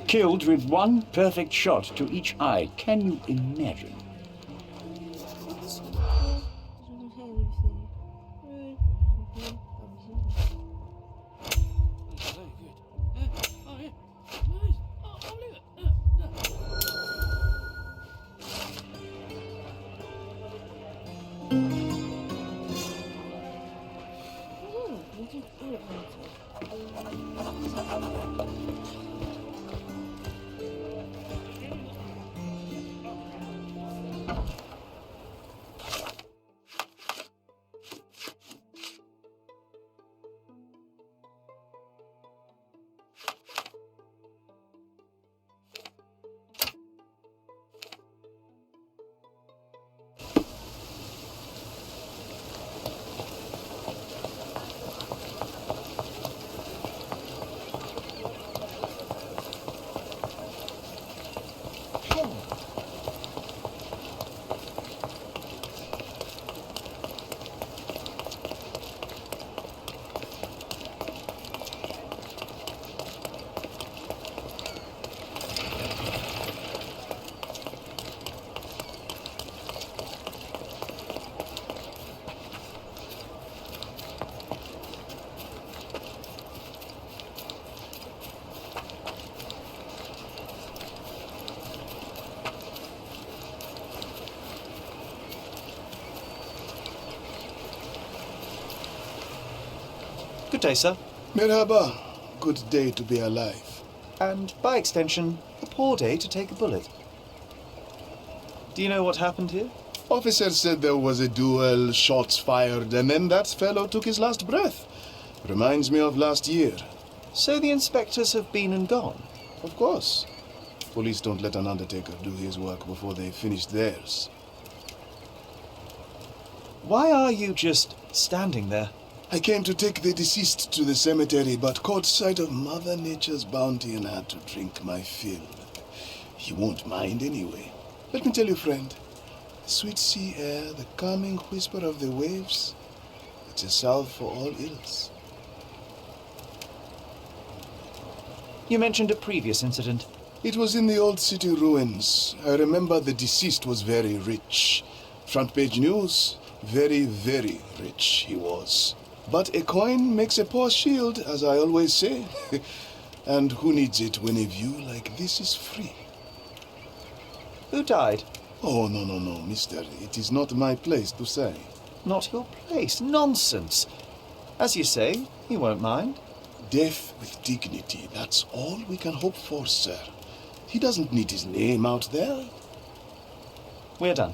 Killed with one perfect shot to each eye. Can you imagine? Good day, sir. Merhaba. Good day to be alive. And, by extension, a poor day to take a bullet. Do you know what happened here? Officer said there was a duel, shots fired, and then that fellow took his last breath. Reminds me of last year. So the inspectors have been and gone? Of course. Police don't let an undertaker do his work before they've finished theirs. Why are you just standing there? I came to take the deceased to the cemetery, but caught sight of Mother Nature's bounty and had to drink my fill. He won't mind anyway. Let me tell you, friend, the sweet sea air, the calming whisper of the waves, it's a salve for all ills. You mentioned a previous incident. It was in the old city ruins. I remember the deceased was very rich. Front page news, very, very rich he was. But a coin makes a poor shield, as I always say. And who needs it when a view like this is free? Who died? Oh, no, mister. It is not my place to say. Not your place. Nonsense. As you say, he won't mind. Death with dignity, that's all we can hope for, sir. He doesn't need his name out there. We're done.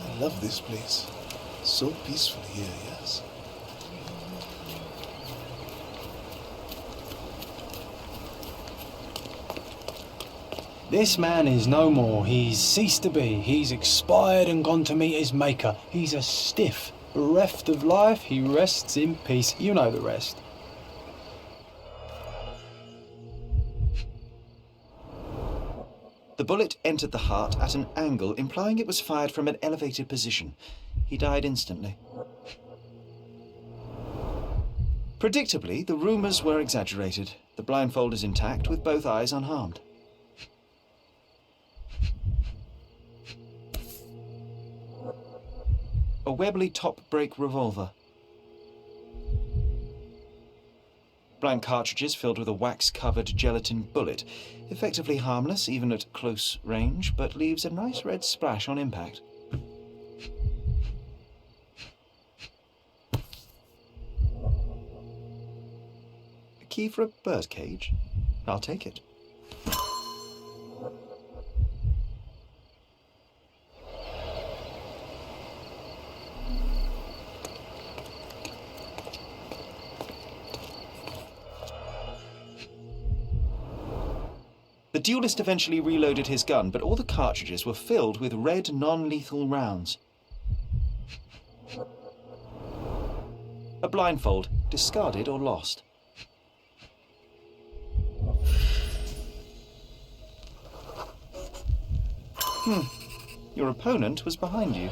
I love this place. So peaceful here, yes? This man is no more. He's ceased to be. He's expired and gone to meet his maker. He's a stiff. Bereft of life, he rests in peace. You know the rest. The bullet entered the heart at an angle, implying it was fired from an elevated position. He died instantly. Predictably, the rumours were exaggerated. The blindfold is intact, with both eyes unharmed. A Webley top-break revolver. Blank cartridges filled with a wax-covered gelatin bullet. Effectively harmless, even at close range, but leaves a nice red splash on impact. A key for a birdcage? I'll take it. The duelist eventually reloaded his gun, but all the cartridges were filled with red non-lethal rounds. A blindfold, discarded or lost. Your opponent was behind you.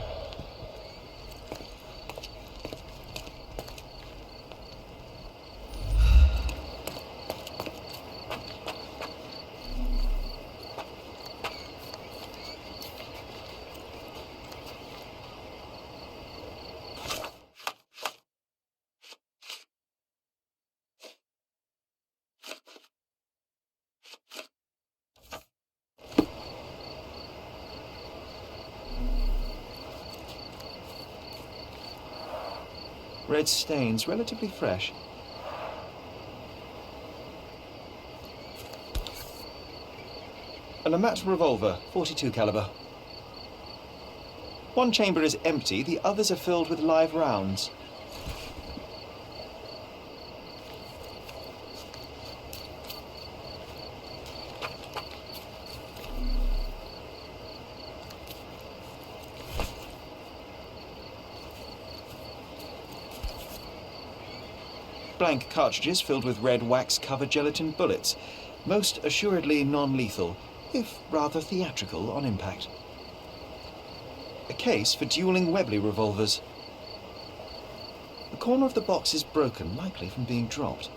Red stains, relatively fresh. A Lamat revolver, .42 caliber. One chamber is empty, the others are filled with live rounds. Blank cartridges filled with red wax-covered gelatin bullets, most assuredly non-lethal, if rather theatrical on impact. A case for dueling Webley revolvers. The corner of the box is broken, likely from being dropped.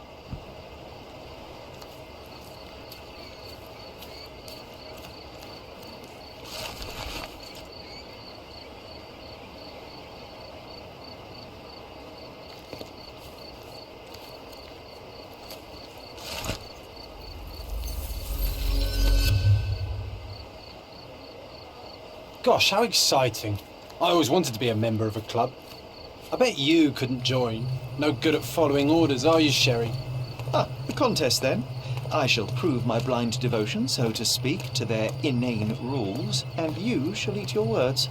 Gosh, how exciting. I always wanted to be a member of a club. I bet you couldn't join. No good at following orders, are you, Sherry? Ah, the contest then. I shall prove my blind devotion, so to speak, to their inane rules, and you shall eat your words.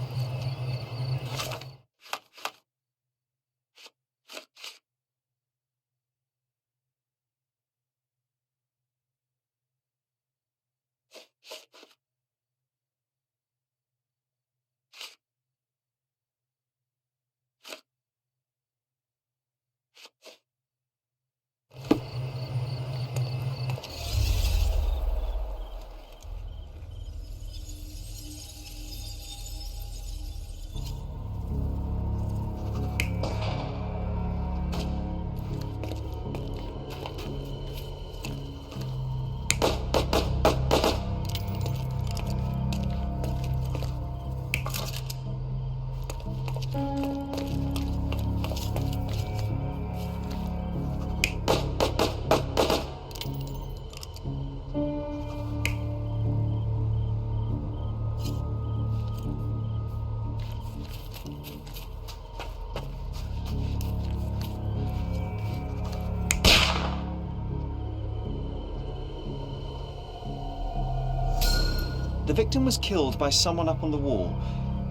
The victim was killed by someone up on the wall.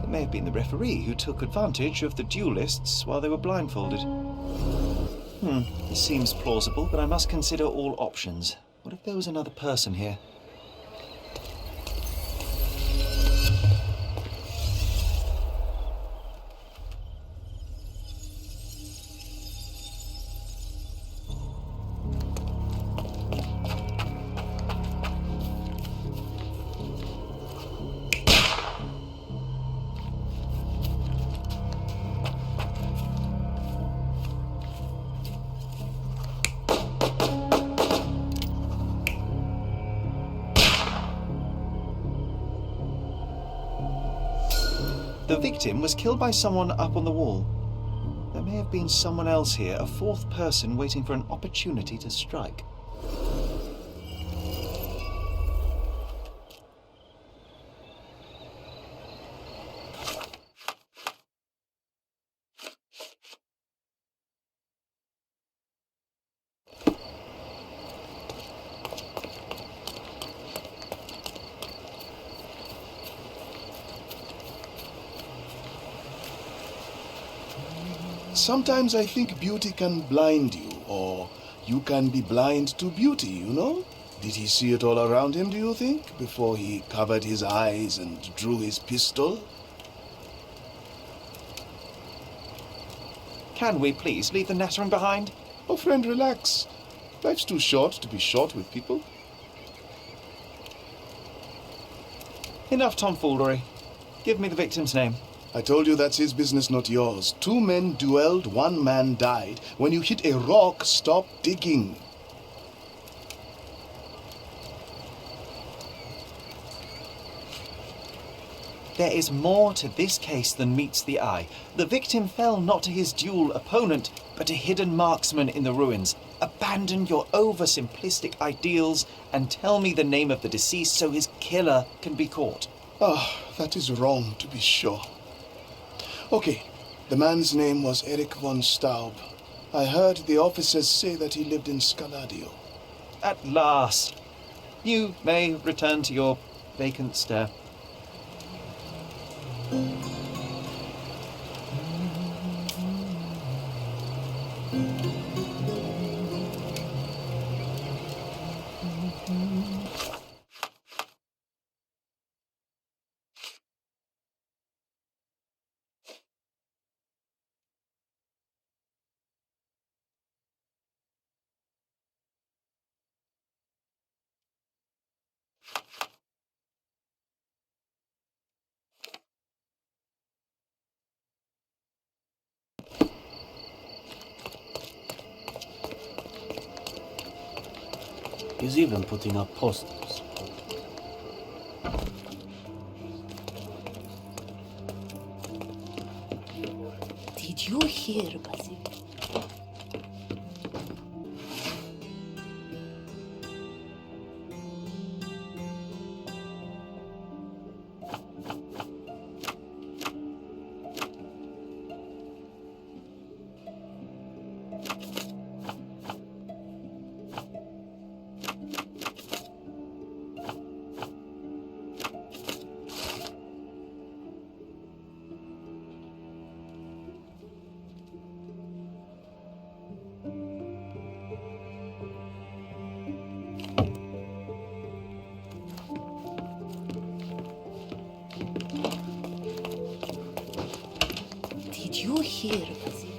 It may have been the referee who took advantage of the duelists while they were blindfolded. This seems plausible, but I must consider all options. What if there was another person here? The victim was killed by someone up on the wall. There may have been someone else here, a fourth person waiting for an opportunity to strike. Sometimes I think beauty can blind you, or you can be blind to beauty, you know? Did he see it all around him, do you think, before he covered his eyes and drew his pistol? Can we please leave the nattering behind? Oh, friend, relax. Life's too short to be short with people. Enough tomfoolery. Give me the victim's name. I told you that's his business, not yours. 2 men duelled, 1 man died. When you hit a rock, stop digging. There is more to this case than meets the eye. The victim fell not to his dual opponent, but a hidden marksman in the ruins. Abandon your oversimplistic ideals and tell me the name of the deceased so his killer can be caught. Ah, that is wrong, to be sure. Okay, the man's name was Eric von Staub. I heard the officers say that he lived in Scaladio. At last. You may return to your vacant stare. He's even putting up posters. Did you hear, Basil? Did you hear, Basil?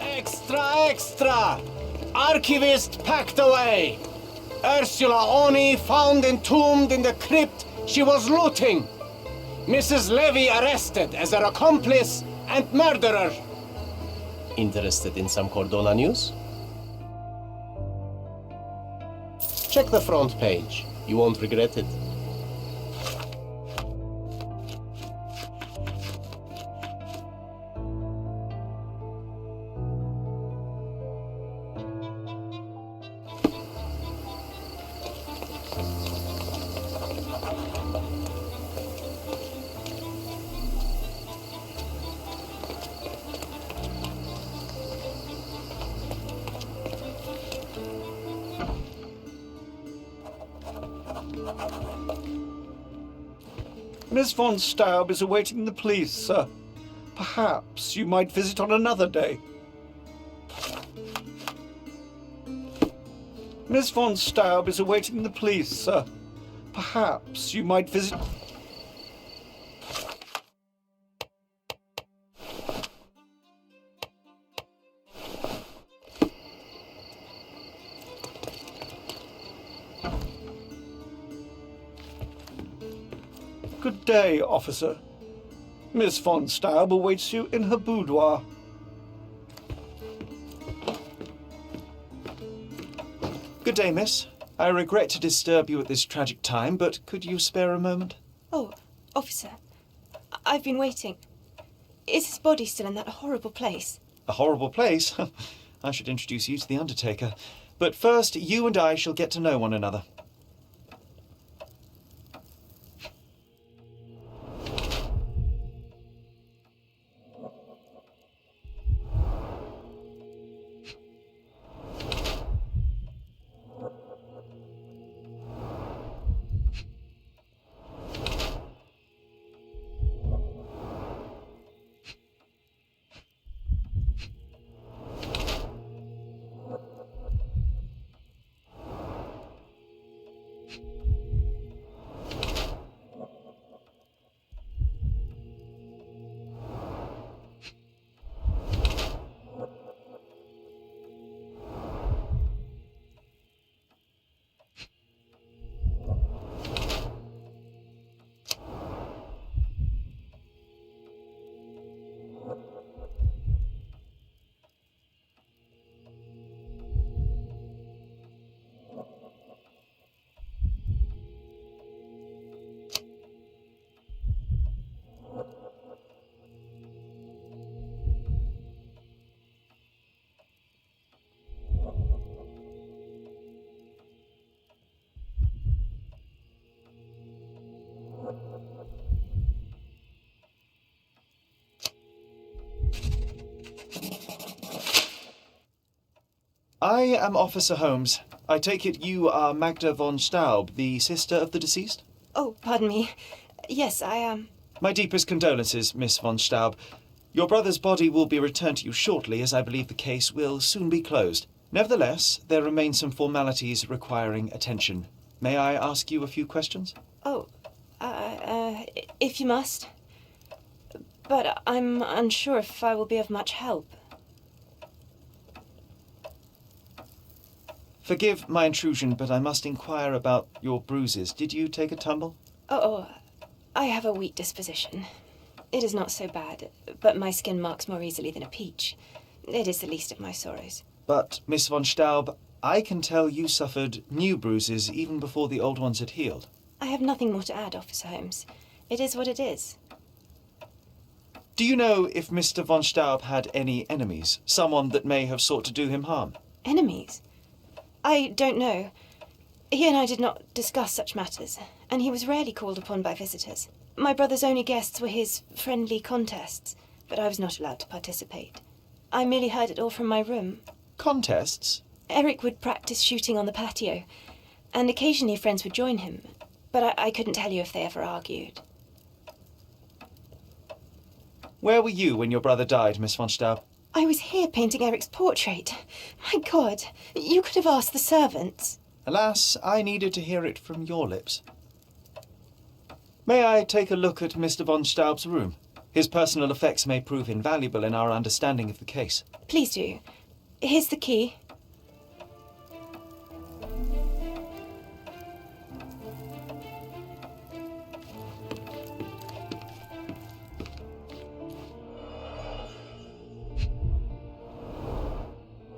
Extra, extra! Archivist packed away! Ursula Oni found entombed in the crypt she was looting! Mrs. Levy arrested as her accomplice and murderer! Interested in some Cordona news? Check the front page. You won't regret it. Miss von Staub is awaiting the police, sir. Perhaps you might visit on another day. Miss von Staub is awaiting the police, sir. Perhaps you might visit... Good day, officer. Miss von Staub awaits you in her boudoir. Good day, miss. I regret to disturb you at this tragic time, but could you spare a moment? Oh, officer, I've been waiting. Is his body still in that horrible place? A horrible place? I should introduce you to the undertaker. But first, you and I shall get to know one another. I am Officer Holmes. I take it you are Magda von Staub, the sister of the deceased? Oh, pardon me. Yes, I am. My deepest condolences, Miss von Staub. Your brother's body will be returned to you shortly, as I believe the case will soon be closed. Nevertheless, there remain some formalities requiring attention. May I ask you a few questions? Oh, if you must. But I'm unsure if I will be of much help. Forgive my intrusion, but I must inquire about your bruises. Did you take a tumble? Oh, I have a weak disposition. It is not so bad, but my skin marks more easily than a peach. It is the least of my sorrows. But, Miss von Staub, I can tell you suffered new bruises even before the old ones had healed. I have nothing more to add, Officer Holmes. It is what it is. Do you know if Mr. von Staub had any enemies? Someone that may have sought to do him harm? Enemies? I don't know. He and I did not discuss such matters, and he was rarely called upon by visitors. My brother's only guests were his friendly contests, but I was not allowed to participate. I merely heard it all from my room. Contests? Eric would practice shooting on the patio, and occasionally friends would join him, but I couldn't tell you if they ever argued. Where were you when your brother died, Miss von Staub? I was here painting Eric's portrait. My God, you could have asked the servants. Alas, I needed to hear it from your lips. May I take a look at Mr. von Staub's room? His personal effects may prove invaluable in our understanding of the case. Please do. Here's the key.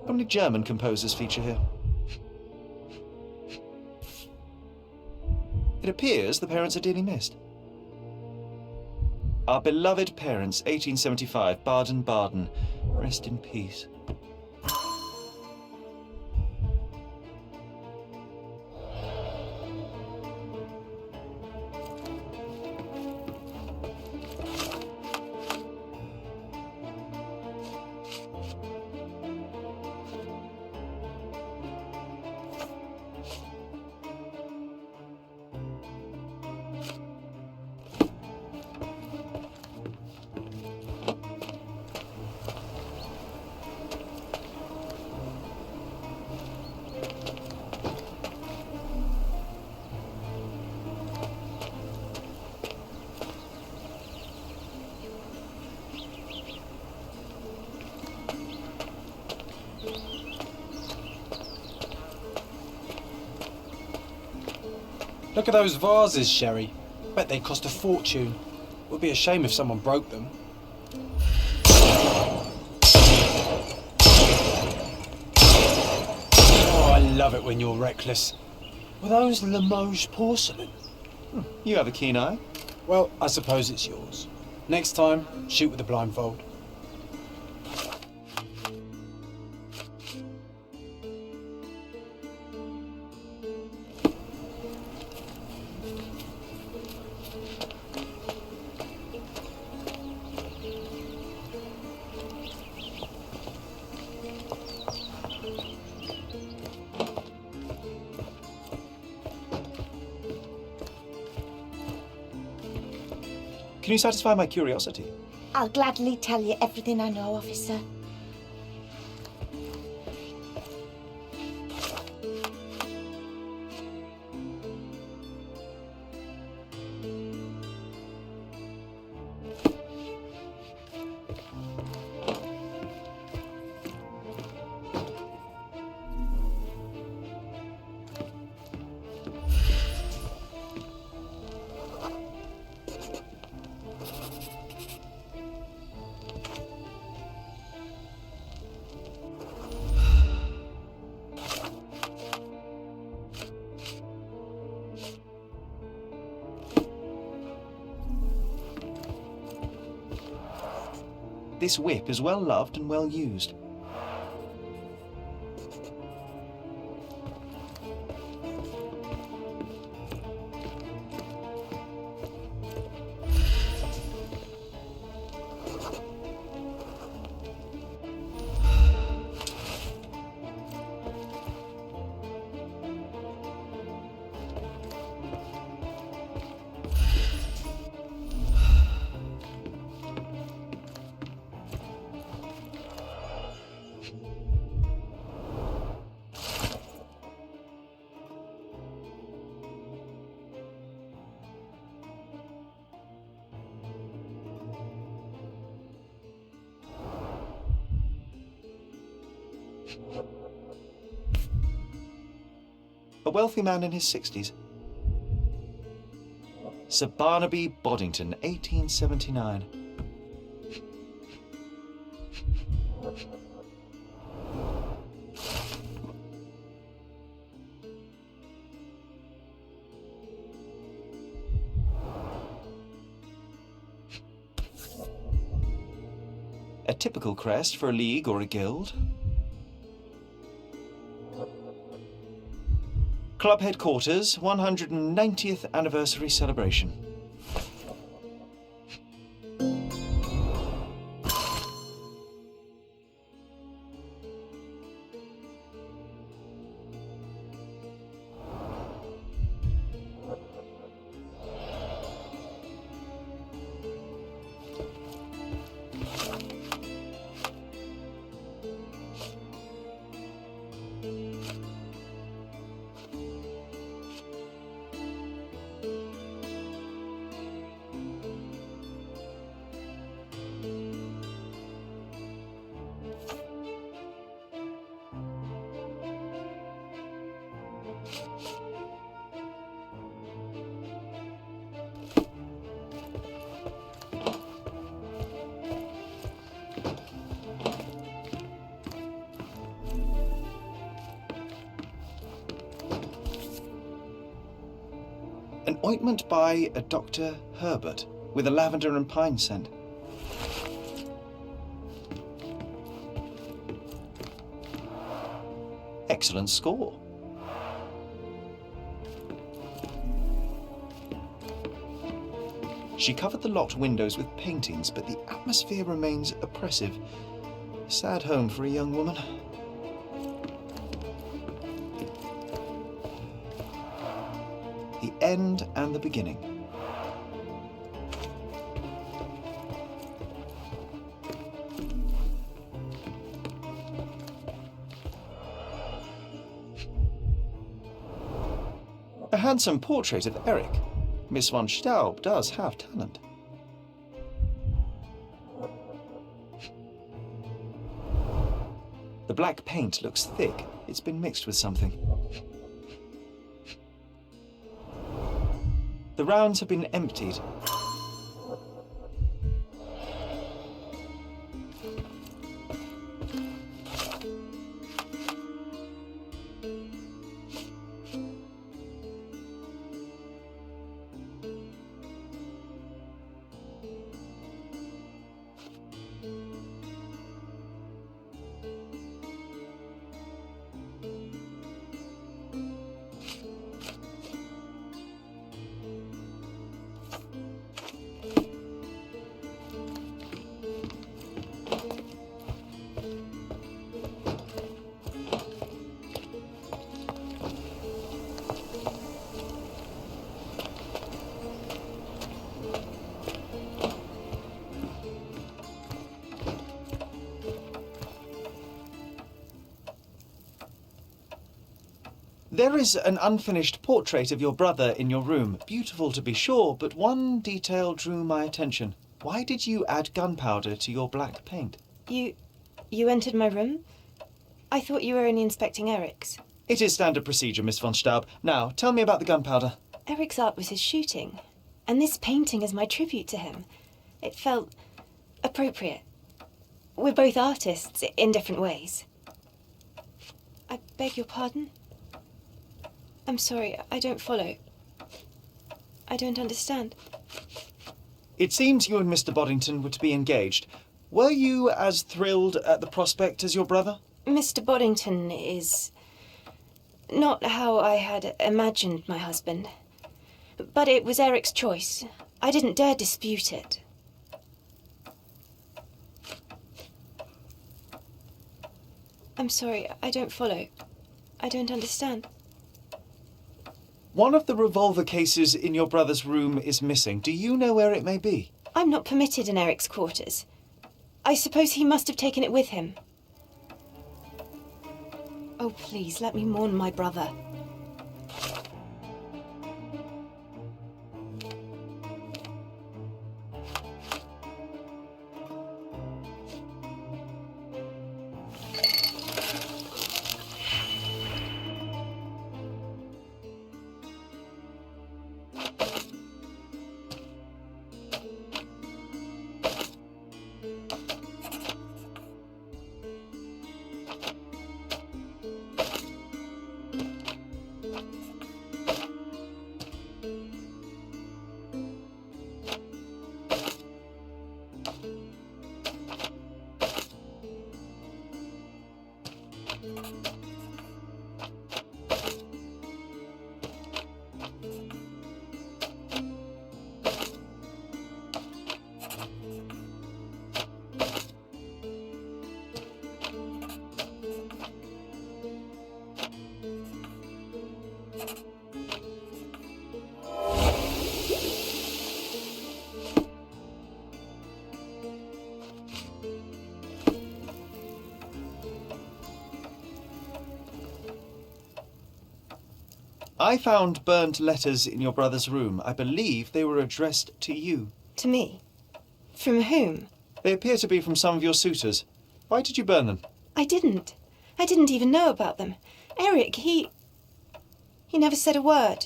Only German composers feature here. It appears the parents are dearly missed. Our beloved parents, 1875, Baden-Baden. Rest in peace. Look at those vases, Sherry. Bet they cost a fortune. Would be a shame if someone broke them. Oh, I love it when you're reckless. Were those Limoges porcelain? You have a keen eye. Well, I suppose it's yours. Next time, shoot with a blindfold. Can you satisfy my curiosity? I'll gladly tell you everything I know, officer. This whip is well loved and well used. A wealthy man in his 60s. Sir Barnaby Boddington, 1879. A typical crest for a league or a guild. Club headquarters, 190th anniversary celebration. An ointment by a Dr. Herbert with a lavender and pine scent. Excellent score. She covered the locked windows with paintings, but the atmosphere remains oppressive. Sad home for a young woman. The end and the beginning. A handsome portrait of Eric. Miss von Staub does have talent. The black paint looks thick. It's been mixed with something. The rounds have been emptied. There is an unfinished portrait of your brother in your room. Beautiful to be sure, but one detail drew my attention. Why did you add gunpowder to your black paint? You entered my room? I thought you were only inspecting Eric's. It is standard procedure, Miss von Staub. Now, tell me about the gunpowder. Eric's art was his shooting, and this painting is my tribute to him. It felt appropriate. We're both artists in different ways. I beg your pardon? I'm sorry, I don't follow. I don't understand. It seems you and Mr. Boddington were to be engaged. Were you as thrilled at the prospect as your brother? Mr. Boddington is not how I had imagined my husband. But it was Eric's choice. I didn't dare dispute it. I'm sorry, I don't follow. I don't understand. One of the revolver cases in your brother's room is missing. Do you know where it may be? I'm not permitted in Eric's quarters. I suppose he must have taken it with him. Oh, please, let me mourn my brother. I found burnt letters in your brother's room. I believe they were addressed to you. To me? From whom? They appear to be from some of your suitors. Why did you burn them? I didn't. I didn't even know about them. Eric, he never said a word.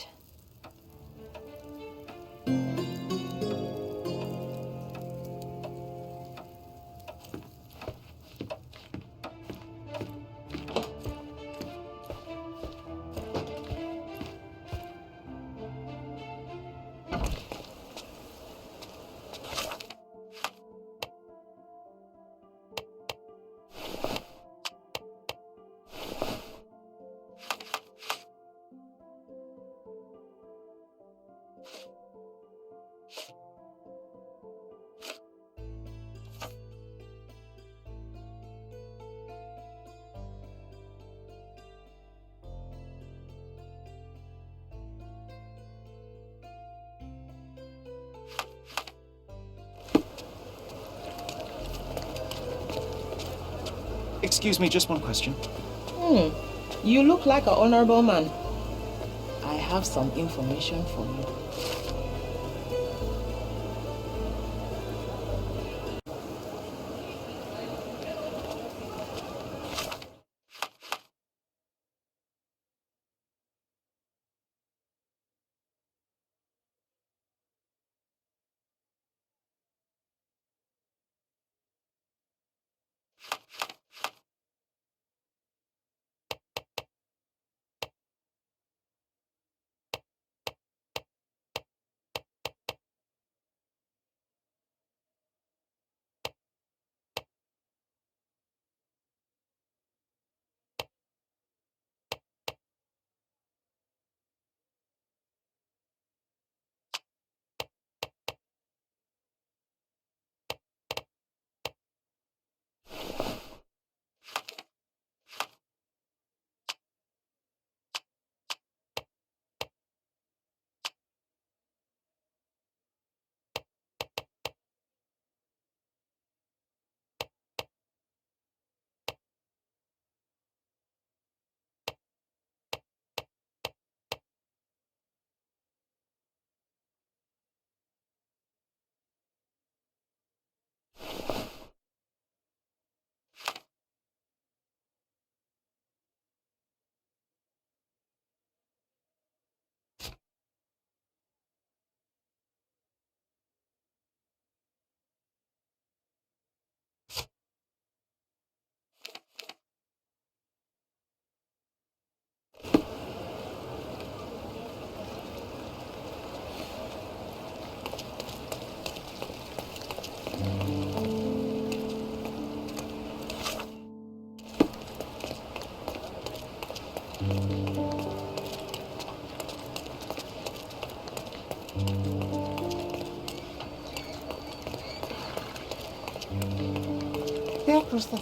Excuse me, just one question. You look like an honorable man. I have some information for you. That was the...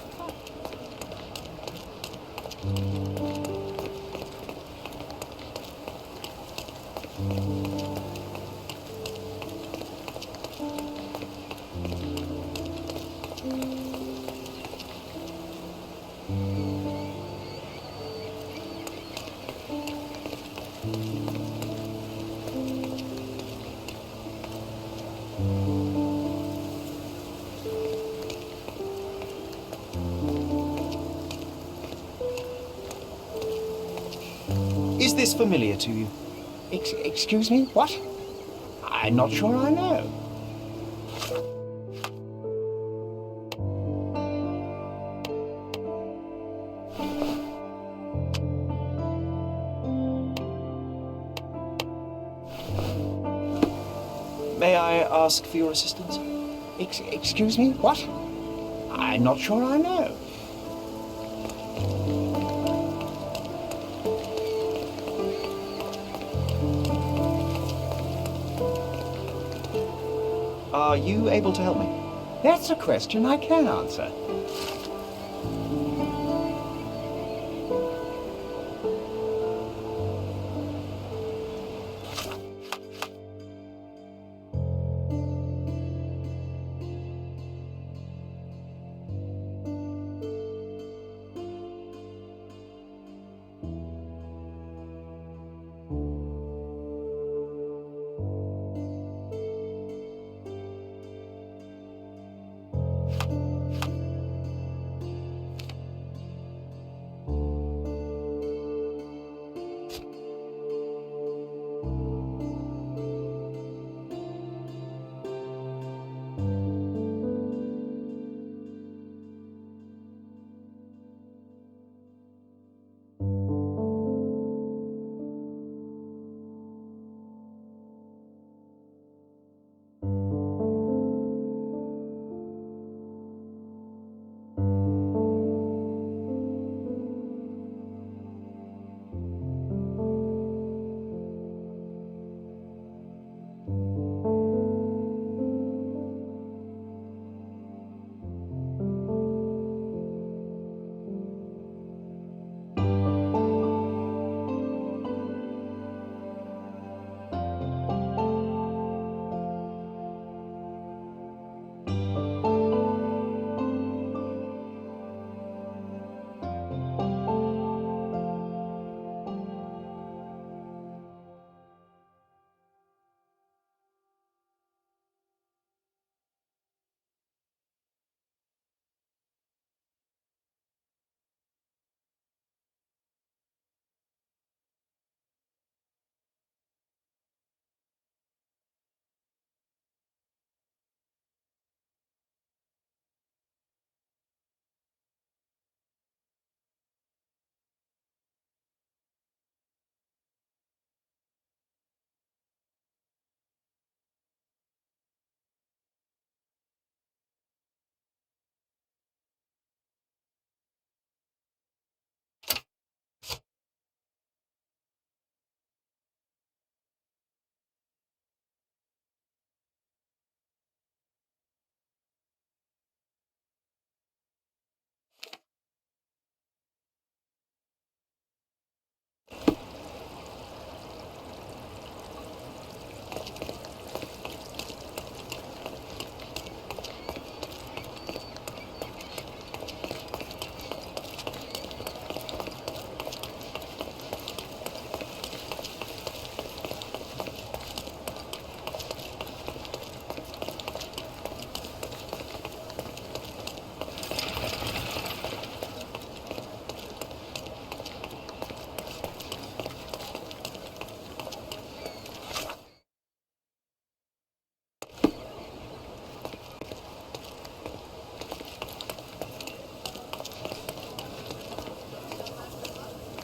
Is this familiar to you? Excuse me? What? I'm not sure I know. May I ask for your assistance? Excuse me? What? I'm not sure I know. Are you able to help me? That's a question I can answer.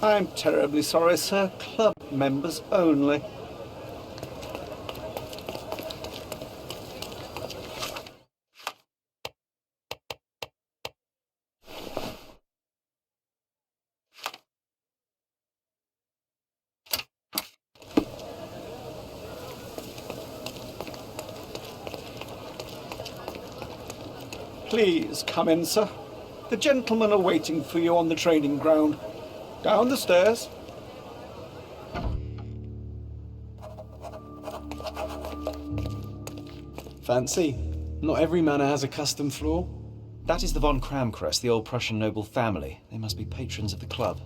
I'm terribly sorry, sir. Club members only. Please come in, sir. The gentlemen are waiting for you on the training ground. Down the stairs. Fancy? Not every manor has a custom floor. That is the von Kramkress, the old Prussian noble family. They must be patrons of the club.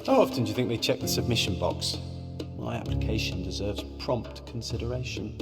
How often do you think they check the submission box? My application deserves prompt consideration.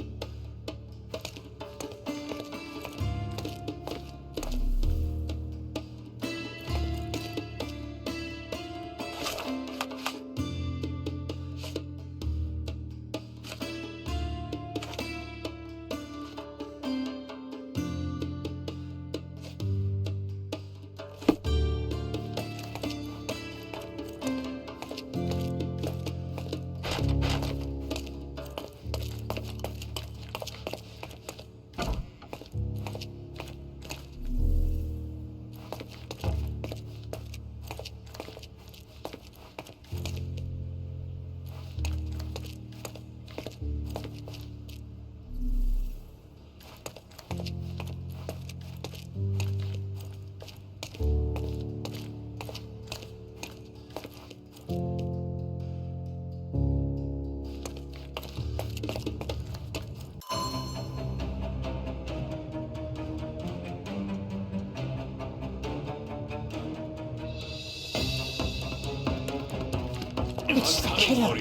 It's the killer.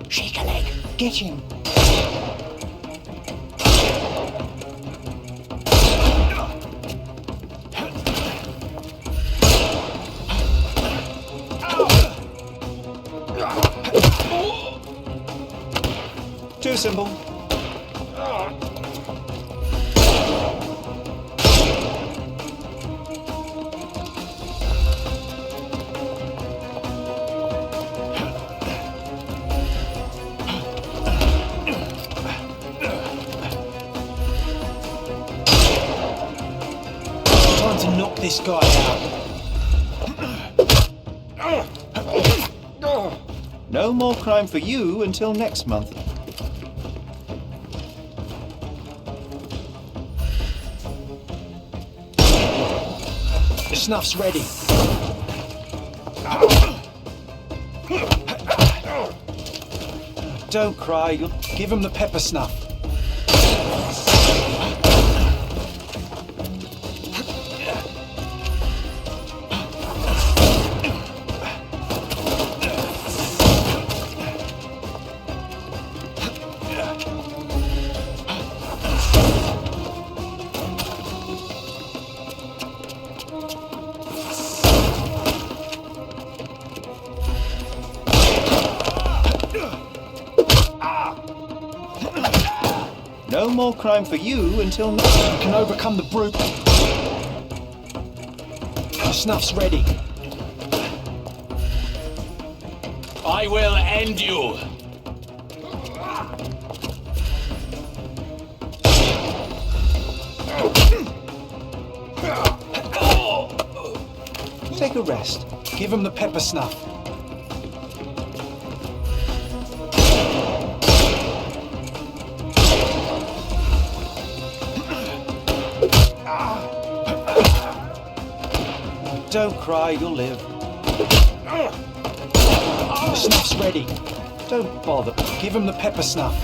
Shake a leg. Get him. Too simple. Time to knock this guy out. No more crime for you until next month. The snuff's ready. Don't cry, you'll... Give him the pepper snuff. No more crime for you until You can overcome the brute. The snuff's ready. I will end you. Take a rest. Give him the pepper snuff. Don't cry, you'll live. The snuff's ready. Don't bother. Give him the pepper snuff.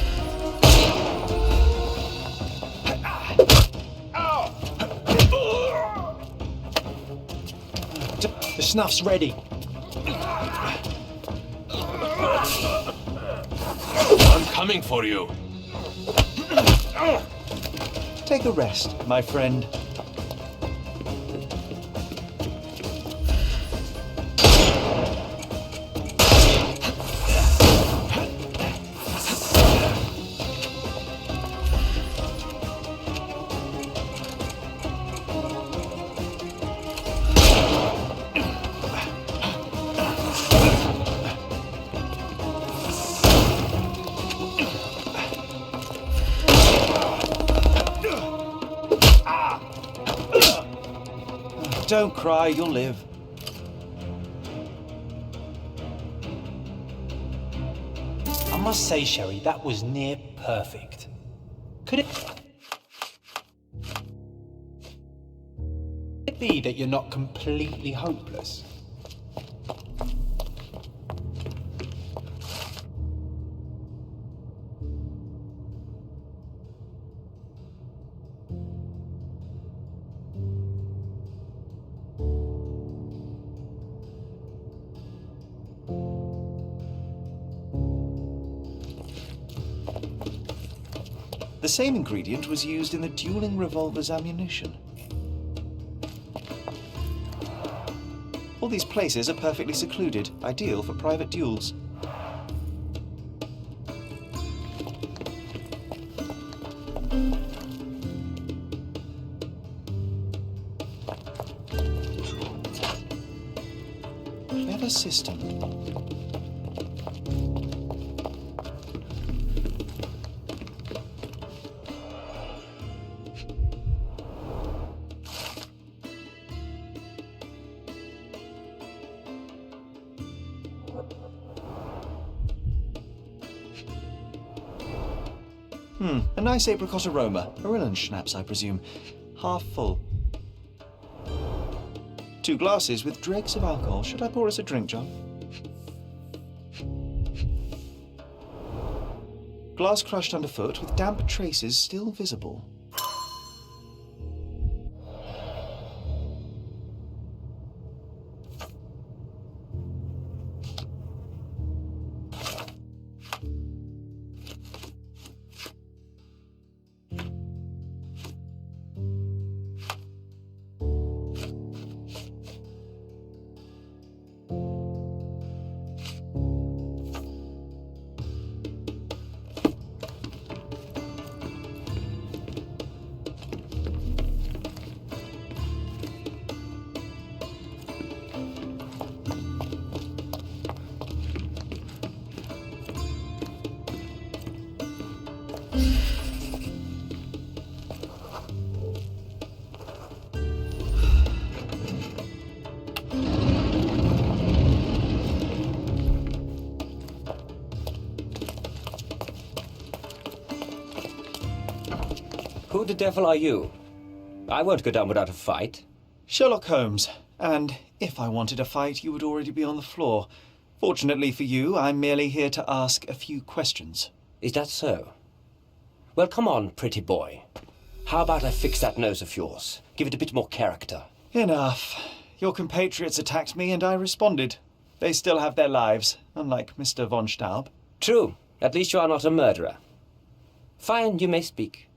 The snuff's ready. I'm coming for you. Take a rest, my friend. Don't cry, you'll live. I must say, Sherry, that was near perfect. Could it be that you're not completely hopeless? The same ingredient was used in the dueling revolver's ammunition. All these places are perfectly secluded, ideal for private duels. Clever system. A nice apricot aroma. Marilyn schnapps, I presume. Half full. 2 glasses with dregs of alcohol. Should I pour us a drink, John? Glass crushed underfoot with damp traces still visible. Who the devil are you? I won't go down without a fight. Sherlock Holmes. And if I wanted a fight, you would already be on the floor. Fortunately for you, I'm merely here to ask a few questions. Is that so? Well, come on, pretty boy. How about I fix that nose of yours? Give it a bit more character. Enough. Your compatriots attacked me and I responded. They still have their lives, unlike Mr. von Staub. True. At least you are not a murderer. Fine, you may speak.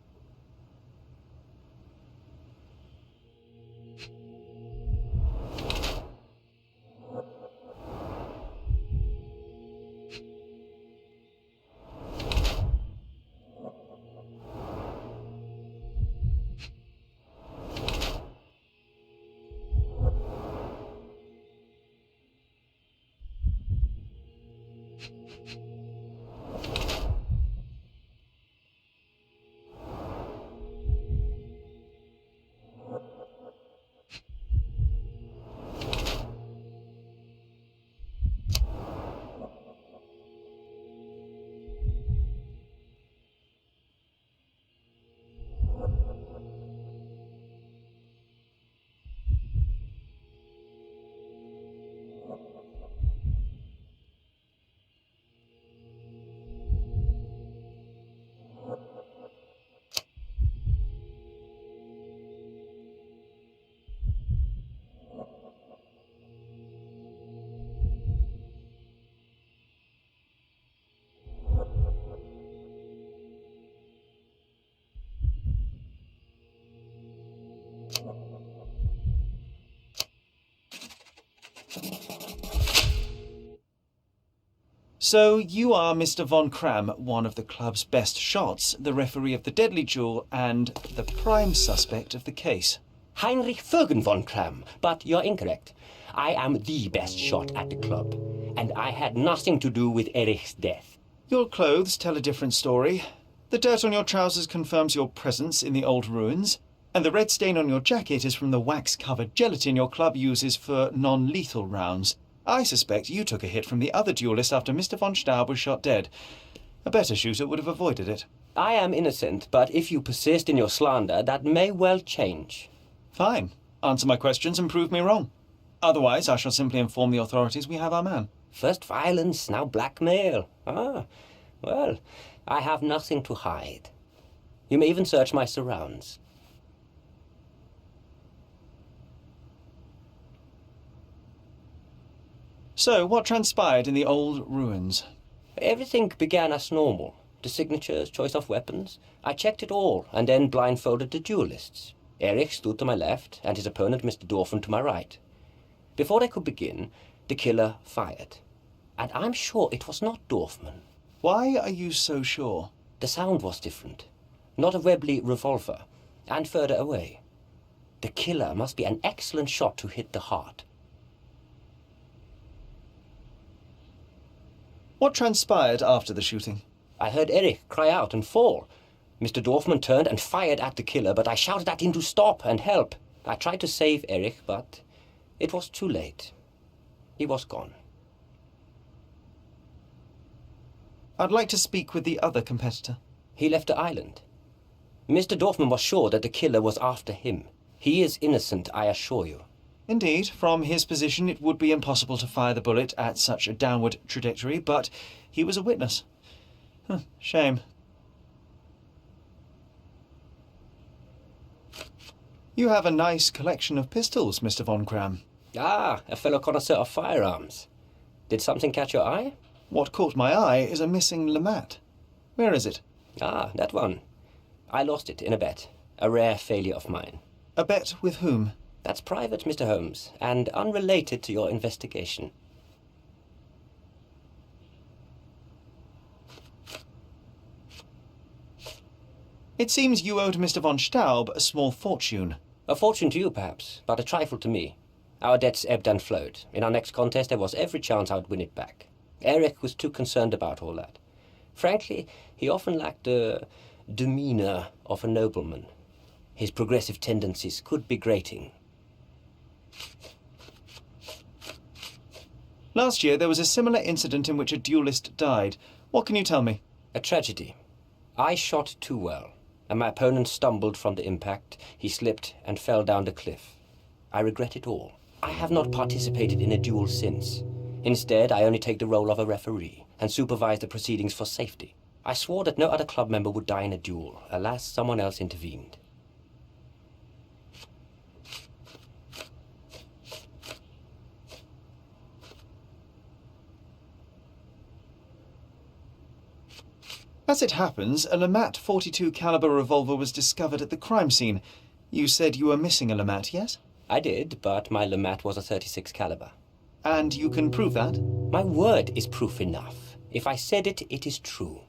So you are Mr. Von Cram, one of the club's best shots, the referee of the deadly duel, and the prime suspect of the case. Heinrich Fergen von Cram, but you're incorrect. I am the best shot at the club, and I had nothing to do with Erich's death. Your clothes tell a different story. The dirt on your trousers confirms your presence in the old ruins, and the red stain on your jacket is from the wax-covered gelatin your club uses for non-lethal rounds. I suspect you took a hit from the other duelist after Mr. von Staub was shot dead. A better shooter would have avoided it. I am innocent, but if you persist in your slander, that may well change. Fine. Answer my questions and prove me wrong. Otherwise, I shall simply inform the authorities we have our man. First violence, now blackmail. Ah, well, I have nothing to hide. You may even search my surrounds. So, what transpired in the old ruins? Everything began as normal. The signatures, choice of weapons. I checked it all, and then blindfolded the duelists. Erich stood to my left, and his opponent, Mr. Dorfman, to my right. Before they could begin, the killer fired. And I'm sure it was not Dorfman. Why are you so sure? The sound was different. Not a Webley revolver, and further away. The killer must be an excellent shot to hit the heart. What transpired after the shooting? I heard Erich cry out and fall. Mr. Dorfman turned and fired at the killer, but I shouted at him to stop and help. I tried to save Erich, but it was too late. He was gone. I'd like to speak with the other competitor. He left the island. Mr. Dorfman was sure that the killer was after him. He is innocent, I assure you. Indeed, from his position it would be impossible to fire the bullet at such a downward trajectory, but he was a witness. Shame. You have a nice collection of pistols, Mr. Von Cram. Ah, a fellow connoisseur of firearms. Did something catch your eye? What caught my eye is a missing Lamat. Where is it? Ah, that one. I lost it in a bet. A rare failure of mine. A bet with whom? That's private, Mr. Holmes, and unrelated to your investigation. It seems you owed Mr. von Staub a small fortune. A fortune to you, perhaps, but a trifle to me. Our debts ebbed and flowed. In our next contest, there was every chance I would win it back. Erich was too concerned about all that. Frankly, he often lacked the demeanor of a nobleman. His progressive tendencies could be grating. Last year, there was a similar incident in which a duelist died. What can you tell me? A tragedy. I shot too well, and my opponent stumbled from the impact. He slipped and fell down the cliff. I regret it all. I have not participated in a duel since. Instead, I only take the role of a referee and supervise the proceedings for safety. I swore that no other club member would die in a duel. Alas, someone else intervened. As it happens, a Lamat 42 caliber revolver was discovered at the crime scene. You said you were missing a Lamat, yes? I did, but my Lamat was a 36 caliber. And you can prove that? My word is proof enough. If I said it, it is true.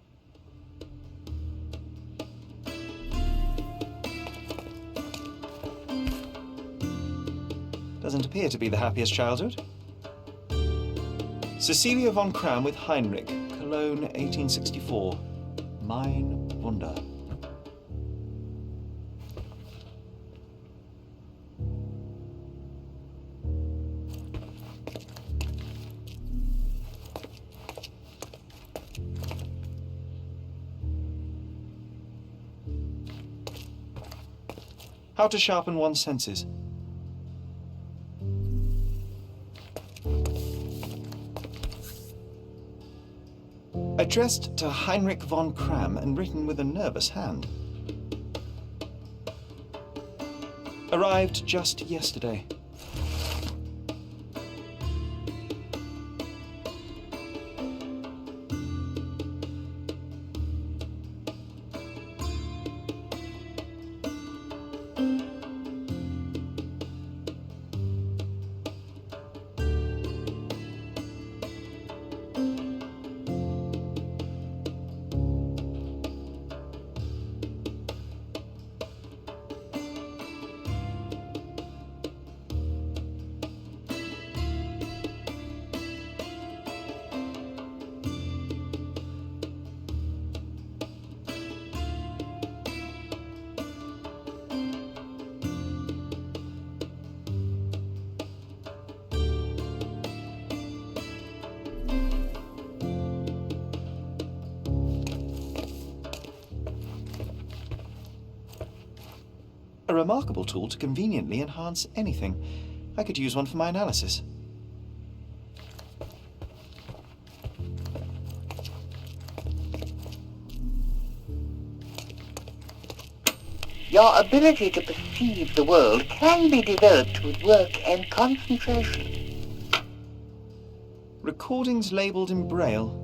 Doesn't appear to be the happiest childhood. Cecilia von Cram with Heinrich, Cologne, 1864. Mein Wunder. How to sharpen one's senses. Addressed to Heinrich von Cram and written with a nervous hand. Arrived just yesterday. A remarkable tool to conveniently enhance anything. I could use one for my analysis. Your ability to perceive the world can be developed with work and concentration. Recordings labelled in Braille.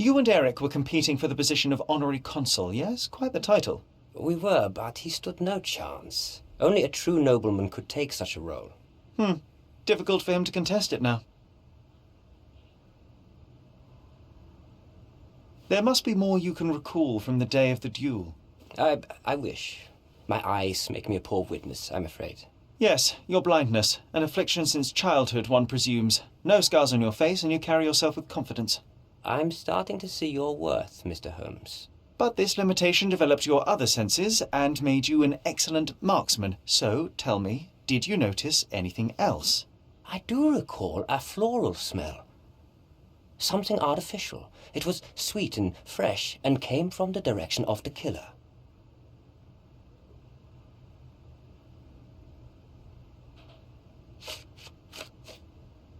You and Eric were competing for the position of honorary consul, yes? Quite the title. We were, but he stood no chance. Only a true nobleman could take such a role. Difficult for him to contest it now. There must be more you can recall from the day of the duel. I wish. My eyes make me a poor witness, I'm afraid. Yes, your blindness. An affliction since childhood, one presumes. No scars on your face, and you carry yourself with confidence. I'm starting to see your worth, Mr. Holmes. But this limitation developed your other senses and made you an excellent marksman. So, tell me, did you notice anything else? I do recall a floral smell. Something artificial. It was sweet and fresh and came from the direction of the killer.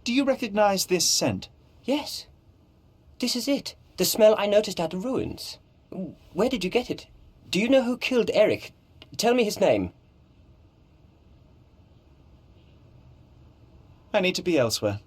Do you recognize this scent? Yes. This is it. The smell I noticed at the ruins. Where did you get it? Do you know who killed Eric? Tell me his name. I need to be elsewhere.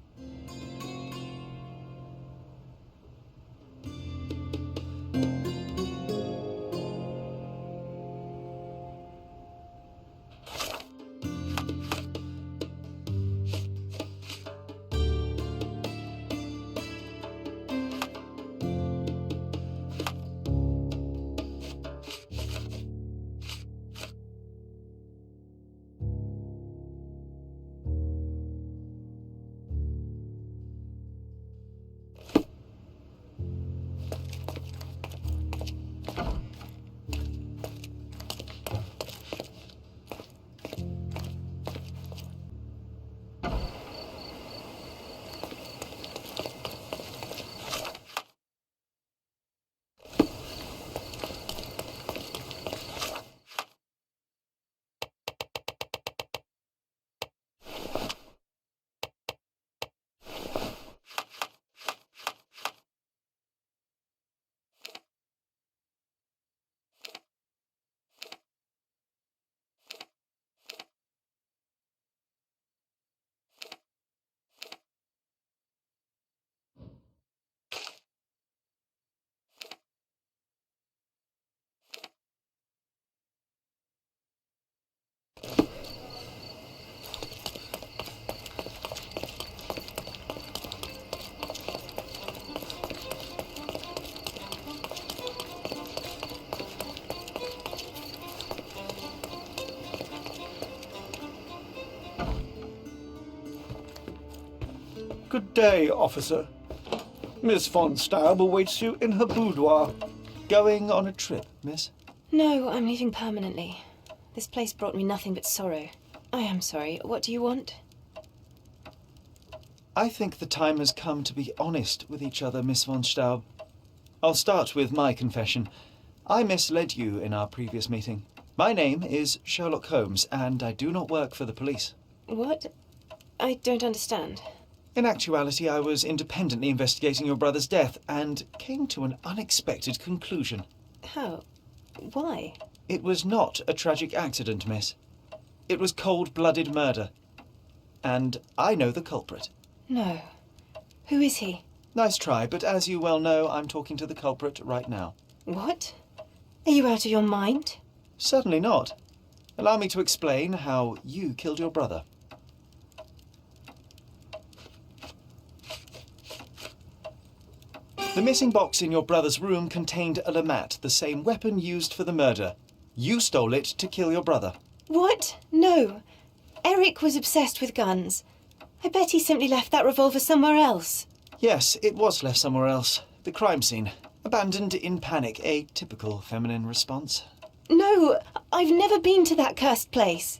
Good day, officer. Miss von Staub awaits you in her boudoir. Going on a trip, miss? No, I'm leaving permanently. This place brought me nothing but sorrow. I am sorry. What do you want? I think the time has come to be honest with each other, Miss von Staub. I'll start with my confession. I misled you in our previous meeting. My name is Sherlock Holmes, and I do not work for the police. What? I don't understand. In actuality, I was independently investigating your brother's death and came to an unexpected conclusion. How? Why? It was not a tragic accident, miss. It was cold-blooded murder. and I know the culprit. No. Who is he? Nice try, but as you well know, I'm talking to the culprit right now. What? Are you out of your mind? Certainly not. Allow me to explain how you killed your brother. The missing box in your brother's room contained a lamat, the same weapon used for the murder. You stole it to kill your brother. What? No. Eric was obsessed with guns. I bet he simply left that revolver somewhere else. Yes, it was left somewhere else. The crime scene. Abandoned in panic, a typical feminine response. No, I've never been to that cursed place.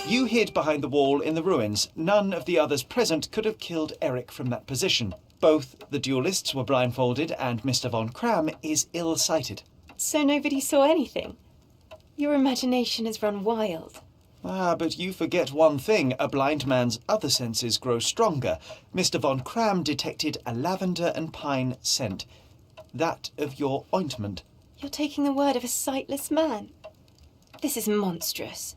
You hid behind the wall in the ruins. None of the others present could have killed Eric from that position. Both the duelists were blindfolded and Mr. von Kram is ill-sighted. So nobody saw anything? Your imagination has run wild. Ah, but you forget one thing. A blind man's other senses grow stronger. Mr. von Kram detected a lavender and pine scent. That of your ointment. You're taking the word of a sightless man. This is monstrous.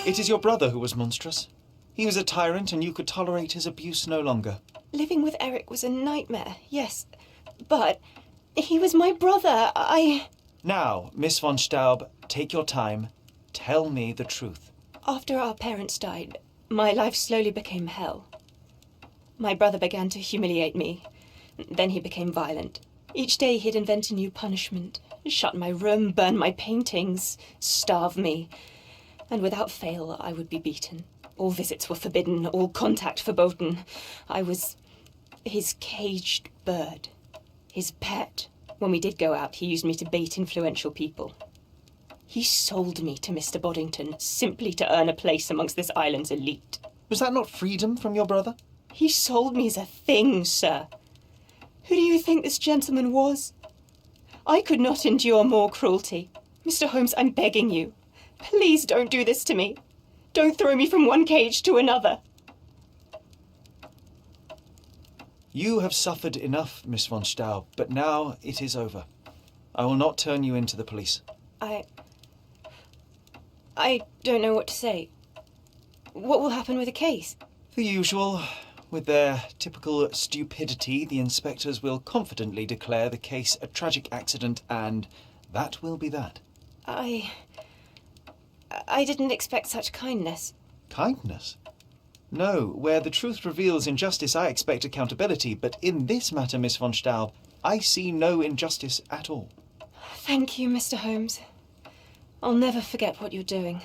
It is your brother who was monstrous. He was a tyrant and you could tolerate his abuse no longer. Living with Eric was a nightmare, yes. But he was my brother. Now, Miss von Staub, take your time. Tell me the truth. After our parents died, my life slowly became hell. My brother began to humiliate me. Then he became violent. Each day he'd invent a new punishment. Shut my room, burn my paintings, starve me. And without fail, I would be beaten. All visits were forbidden, all contact verboten. I was his caged bird, his pet. When we did go out, he used me to bait influential people. He sold me to Mr. Boddington simply to earn a place amongst this island's elite. Was that not freedom from your brother? He sold me as a thing, sir. Who do you think this gentleman was? I could not endure more cruelty. Mr. Holmes, I'm begging you. Please don't do this to me. Don't throw me from one cage to another. You have suffered enough, Miss von Staub, but now it is over. I will not turn you in to the police. I don't know what to say. What will happen with the case? The usual. With their typical stupidity, the inspectors will confidently declare the case a tragic accident, and that will be that. I didn't expect such kindness. Kindness? No, where the truth reveals injustice, I expect accountability, but in this matter, Miss von Staub, I see no injustice at all. Thank you, Mr. Holmes. I'll never forget what you're doing.